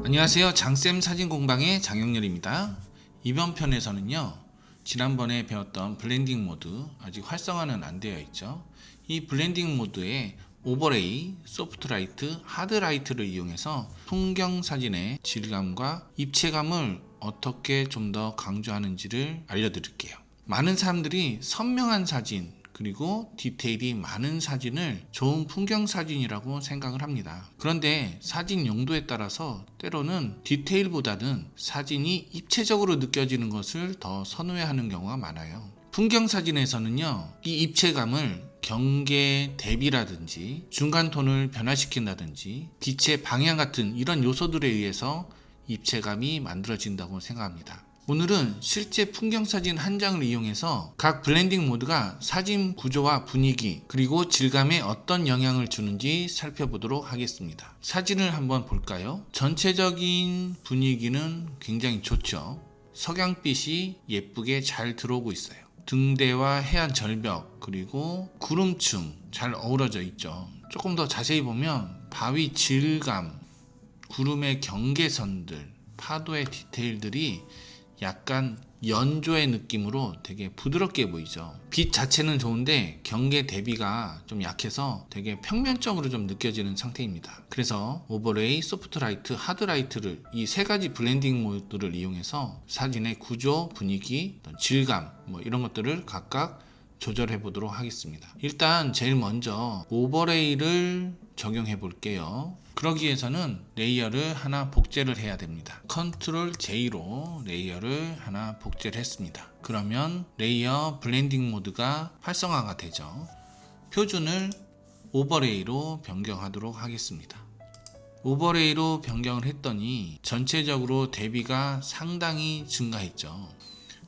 안녕하세요. 장쌤 사진공방의 장영렬입니다. 이번 편에서는요, 지난번에 배웠던 블렌딩 모드 아직 활성화는 안 되어 있죠. 이 블렌딩 모드에 오버레이, 소프트라이트, 하드라이트를 이용해서 풍경 사진의 질감과 입체감을 어떻게 좀 더 강조하는지를 알려드릴게요. 많은 사람들이 선명한 사진 그리고 디테일이 많은 사진을 좋은 풍경 사진이라고 생각을 합니다. 그런데 사진 용도에 따라서 때로는 디테일보다는 사진이 입체적으로 느껴지는 것을 더 선호해하는 경우가 많아요. 풍경 사진에서는요, 이 입체감을 경계 대비라든지 중간 톤을 변화시킨다든지 빛의 방향 같은 이런 요소들에 의해서 입체감이 만들어진다고 생각합니다. 오늘은 실제 풍경사진 한 장을 이용해서 각 블렌딩 모드가 사진 구조와 분위기 그리고 질감에 어떤 영향을 주는지 살펴보도록 하겠습니다. 사진을 한번 볼까요? 전체적인 분위기는 굉장히 좋죠. 석양빛이 예쁘게 잘 들어오고 있어요. 등대와 해안 절벽 그리고 구름층 잘 어우러져 있죠. 조금 더 자세히 보면 바위 질감, 구름의 경계선들, 파도의 디테일들이 약간 연조의 느낌으로 되게 부드럽게 보이죠. 빛 자체는 좋은데 경계 대비가 좀 약해서 되게 평면적으로 좀 느껴지는 상태입니다. 그래서 오버레이, 소프트라이트, 하드라이트를 이 세 가지 블렌딩 모드를 이용해서 사진의 구조, 분위기, 질감 이런 것들을 각각 조절해 보도록 하겠습니다. 일단 제일 먼저 오버레이를 적용해 볼게요. 그러기 위해서는 레이어를 하나 복제를 해야 됩니다. 컨트롤 J로 레이어를 하나 복제를 했습니다. 그러면 레이어 블렌딩 모드가 활성화가 되죠. 표준을 오버레이로 변경하도록 하겠습니다. 오버레이로 변경을 했더니 전체적으로 대비가 상당히 증가했죠.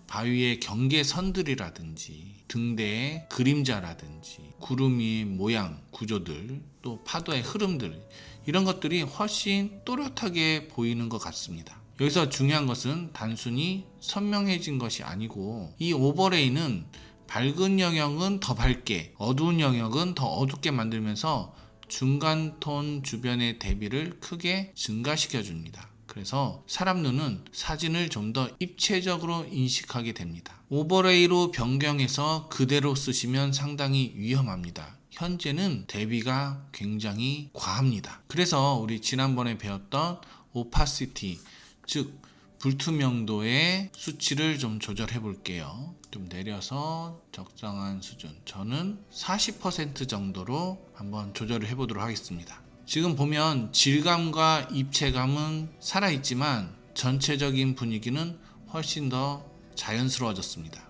바위의 경계선들이라든지 등대의 그림자라든지 구름 위의 모양, 구조들, 또 파도의 흐름들 이런 것들이 훨씬 또렷하게 보이는 것 같습니다. 여기서 중요한 것은 단순히 선명해진 것이 아니고 이 오버레이는 밝은 영역은 더 밝게, 어두운 영역은 더 어둡게 만들면서 중간 톤 주변의 대비를 크게 증가시켜 줍니다. 그래서 사람 눈은 사진을 좀 더 입체적으로 인식하게 됩니다. 오버레이로 변경해서 그대로 쓰시면 상당히 위험합니다. 현재는 대비가 굉장히 과합니다. 그래서 우리 지난번에 배웠던 오파시티, 즉 불투명도의 수치를 좀 조절해 볼게요. 좀 내려서 적정한 수준, 저는 40% 정도로 한번 조절을 해 보도록 하겠습니다. 지금 보면 질감과 입체감은 살아있지만 전체적인 분위기는 훨씬 더 자연스러워졌습니다.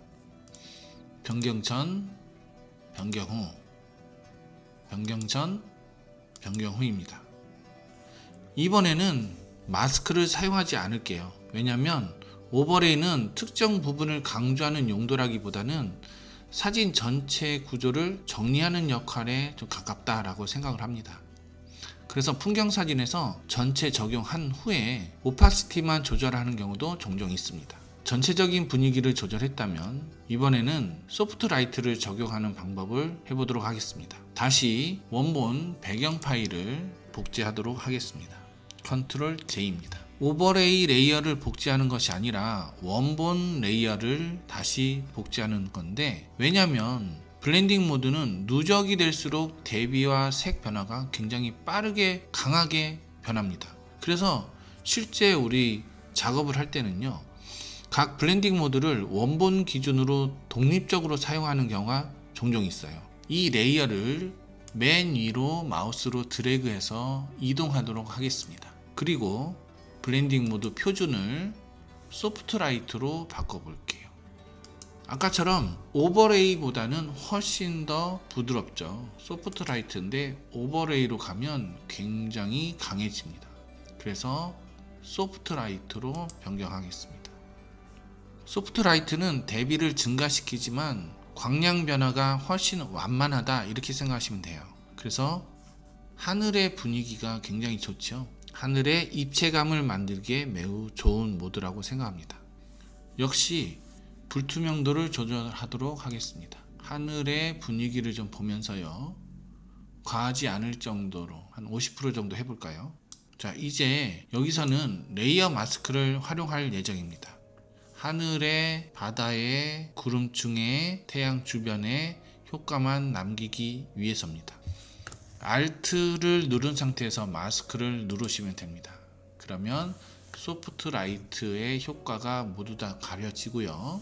변경 전, 변경 후, 변경 전, 변경 후입니다. 이번에는 마스크를 사용하지 않을게요. 왜냐하면 오버레이는 특정 부분을 강조하는 용도라기보다는 사진 전체 구조를 정리하는 역할에 좀 가깝다라고 생각을 합니다. 그래서 풍경사진에서 전체 적용한 후에 오파시티만 조절하는 경우도 종종 있습니다. 전체적인 분위기를 조절했다면 이번에는 소프트라이트를 적용하는 방법을 해보도록 하겠습니다. 다시 원본 배경 파일을 복제하도록 하겠습니다. 컨트롤 J입니다. 오버레이 레이어를 복제하는 것이 아니라 원본 레이어를 다시 복제하는 건데, 왜냐하면 블렌딩 모드는 누적이 될수록 대비와 색 변화가 굉장히 빠르게 강하게 변합니다. 그래서 실제 우리 작업을 할 때는요, 각 블렌딩 모드를 원본 기준으로 독립적으로 사용하는 경우가 종종 있어요. 이 레이어를 맨 위로 마우스로 드래그해서 이동하도록 하겠습니다. 그리고 블렌딩 모드 표준을 소프트라이트로 바꿔볼게요. 아까처럼 오버레이보다는 훨씬 더 부드럽죠. 소프트라이트인데 오버레이로 가면 굉장히 강해집니다. 그래서 소프트라이트로 변경하겠습니다. 소프트라이트는 대비를 증가시키지만 광량 변화가 훨씬 완만하다 이렇게 생각하시면 돼요. 그래서 하늘의 분위기가 굉장히 좋죠. 하늘의 입체감을 만들기에 매우 좋은 모드라고 생각합니다. 역시 불투명도를 조절하도록 하겠습니다. 하늘의 분위기를 좀 보면서요, 과하지 않을 정도로 한 50% 정도 해볼까요? 자, 이제 여기서는 레이어 마스크를 활용할 예정입니다. 하늘에, 바다에, 구름층에, 태양 주변에 효과만 남기기 위해서입니다. Alt를 누른 상태에서 마스크를 누르시면 됩니다. 그러면 소프트 라이트의 효과가 모두 다 가려지고요.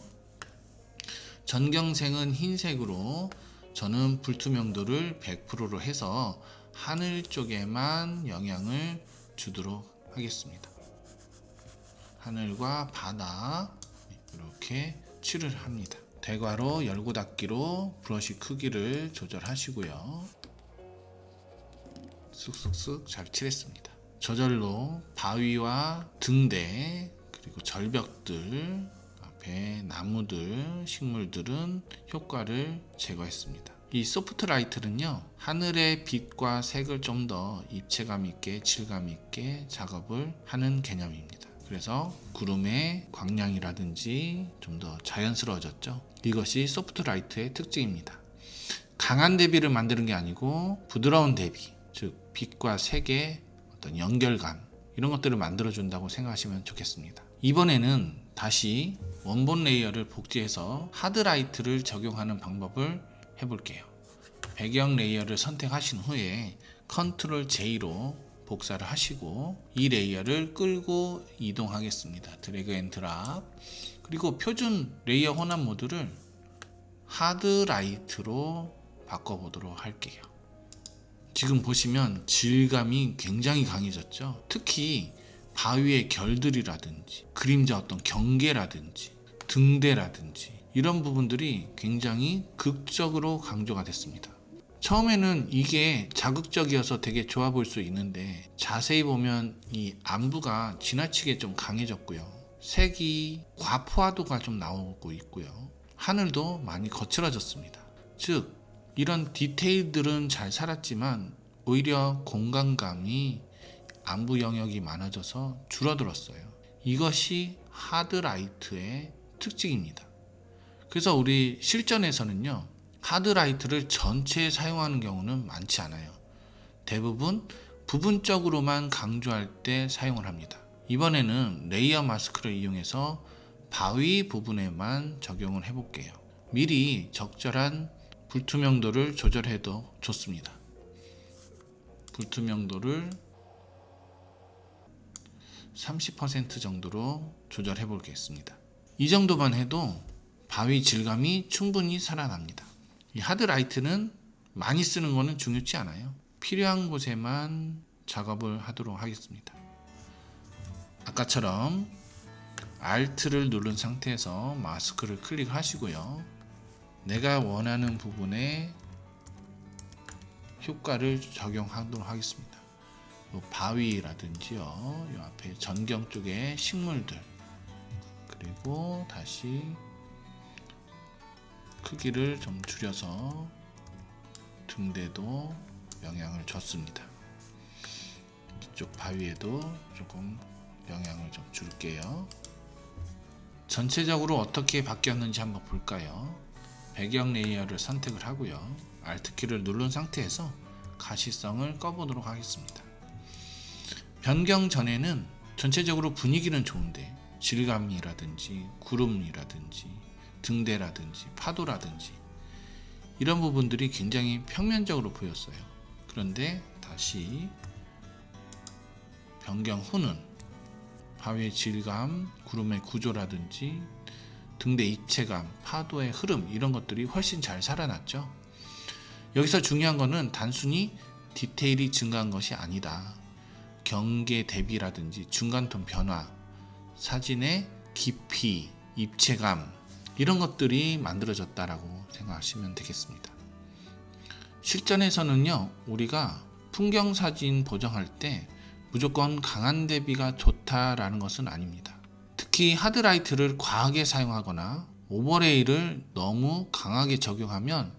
전경색은 흰색으로, 저는 불투명도를 100%로 해서 하늘 쪽에만 영향을 주도록 하겠습니다. 하늘과 바다 이렇게 칠을 합니다. 대괄호 열고 닫기로 브러쉬 크기를 조절하시고요. 쓱쓱쓱 잘 칠했습니다. 저절로 바위와 등대, 그리고 절벽들, 앞에 나무들, 식물들은 효과를 제거했습니다. 이 소프트 라이트는요, 하늘의 빛과 색을 좀 더 입체감 있게, 질감 있게 작업을 하는 개념입니다. 그래서 구름의 광량이라든지 좀 더 자연스러워졌죠. 이것이 소프트 라이트의 특징입니다. 강한 대비를 만드는 게 아니고 부드러운 대비, 즉 빛과 색의 어떤 연결감, 이런 것들을 만들어 준다고 생각하시면 좋겠습니다. 이번에는 다시 원본 레이어를 복제해서 하드라이트를 적용하는 방법을 해볼게요. 배경 레이어를 선택하신 후에 컨트롤 J로 복사를 하시고 이 레이어를 끌고 이동하겠습니다. 드래그 앤 드랍. 그리고 표준 레이어 혼합 모드를 하드라이트로 바꿔보도록 할게요. 지금 보시면 질감이 굉장히 강해졌죠. 특히 바위의 결들이라든지 그림자 어떤 경계라든지 등대라든지 이런 부분들이 굉장히 극적으로 강조가 됐습니다. 처음에는 이게 자극적이어서 되게 좋아 보일 수 있는데 자세히 보면 이 안부가 지나치게 좀 강해졌고요. 색이 과포화도가 좀 나오고 있고요. 하늘도 많이 거칠어졌습니다. 즉 이런 디테일들은 잘 살았지만 오히려 공간감이 안부 영역이 많아져서 줄어들었어요. 이것이 하드라이트의 특징입니다. 그래서 우리 실전에서는요, 하드라이트를 전체에 사용하는 경우는 많지 않아요. 대부분 부분적으로만 강조할 때 사용을 합니다. 이번에는 레이어 마스크를 이용해서 바위 부분에만 적용을 해볼게요. 미리 적절한 불투명도를 조절해도 좋습니다. 불투명도를 30% 정도로 조절해 보겠습니다. 이 정도만 해도 바위 질감이 충분히 살아납니다. 이 하드라이트는 많이 쓰는 것은 중요치 않아요. 필요한 곳에만 작업을 하도록 하겠습니다. 아까처럼 Alt를 누른 상태에서 마스크를 클릭하시고요. 내가 원하는 부분에 효과를 적용하도록 하겠습니다. 바위라든지요, 이 앞에 전경 쪽에 식물들, 그리고 다시 크기를 좀 줄여서 등대도 영향을 줬습니다. 이쪽 바위에도 조금 영향을 좀 줄게요. 전체적으로 어떻게 바뀌었는지 한번 볼까요? 배경 레이어를 선택을 하고요. Alt키를 누른 상태에서 가시성을 꺼보도록 하겠습니다. 변경 전에는 전체적으로 분위기는 좋은데 질감이라든지 구름이라든지 등대라든지 파도라든지 이런 부분들이 굉장히 평면적으로 보였어요. 그런데 다시 변경 후는 바위의 질감, 구름의 구조라든지 등대 입체감, 파도의 흐름 이런 것들이 훨씬 잘 살아났죠. 여기서 중요한 거는 단순히 디테일이 증가한 것이 아니다. 경계 대비라든지 중간톤 변화, 사진의 깊이, 입체감 이런 것들이 만들어졌다라고 생각하시면 되겠습니다. 실전에서는요, 우리가 풍경 사진 보정할 때 무조건 강한 대비가 좋다라는 것은 아닙니다. 특히 하드라이트를 과하게 사용하거나 오버레이를 너무 강하게 적용하면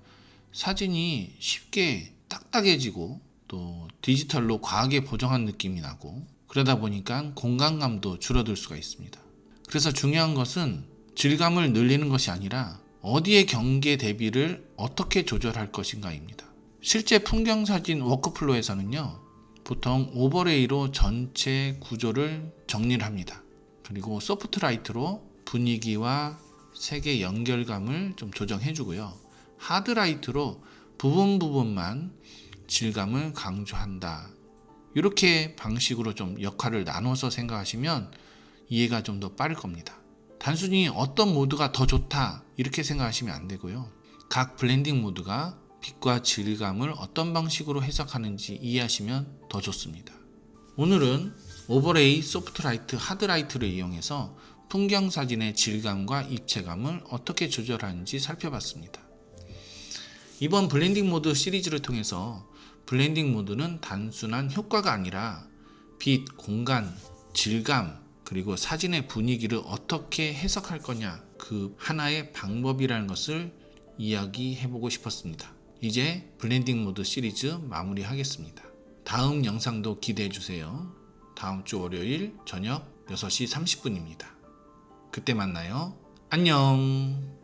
사진이 쉽게 딱딱해지고 또 디지털로 과하게 보정한 느낌이 나고 그러다 보니까 공간감도 줄어들 수가 있습니다. 그래서 중요한 것은 질감을 늘리는 것이 아니라 어디에 경계 대비를 어떻게 조절할 것인가입니다. 실제 풍경사진 워크플로우에서는요, 보통 오버레이로 전체 구조를 정리를 합니다. 그리고 소프트라이트로 분위기와 색의 연결감을 좀 조정해 주고요. 하드라이트로 부분만 질감을 강조한다. 이렇게 방식으로 좀 역할을 나눠서 생각하시면 이해가 좀 더 빠를 겁니다. 단순히 어떤 모드가 더 좋다 이렇게 생각하시면 안 되고요. 각 블렌딩 모드가 빛과 질감을 어떤 방식으로 해석하는지 이해하시면 더 좋습니다. 오늘은 오버레이, 소프트라이트, 하드라이트를 이용해서 풍경 사진의 질감과 입체감을 어떻게 조절하는지 살펴봤습니다. 이번 블렌딩 모드 시리즈를 통해서 블렌딩 모드는 단순한 효과가 아니라 빛, 공간, 질감, 그리고 사진의 분위기를 어떻게 해석할 거냐, 그 하나의 방법이라는 것을 이야기해보고 싶었습니다. 이제 블렌딩 모드 시리즈 마무리하겠습니다. 다음 영상도 기대해주세요. 다음 주 월요일 저녁 6시 30분입니다. 그때 만나요. 안녕.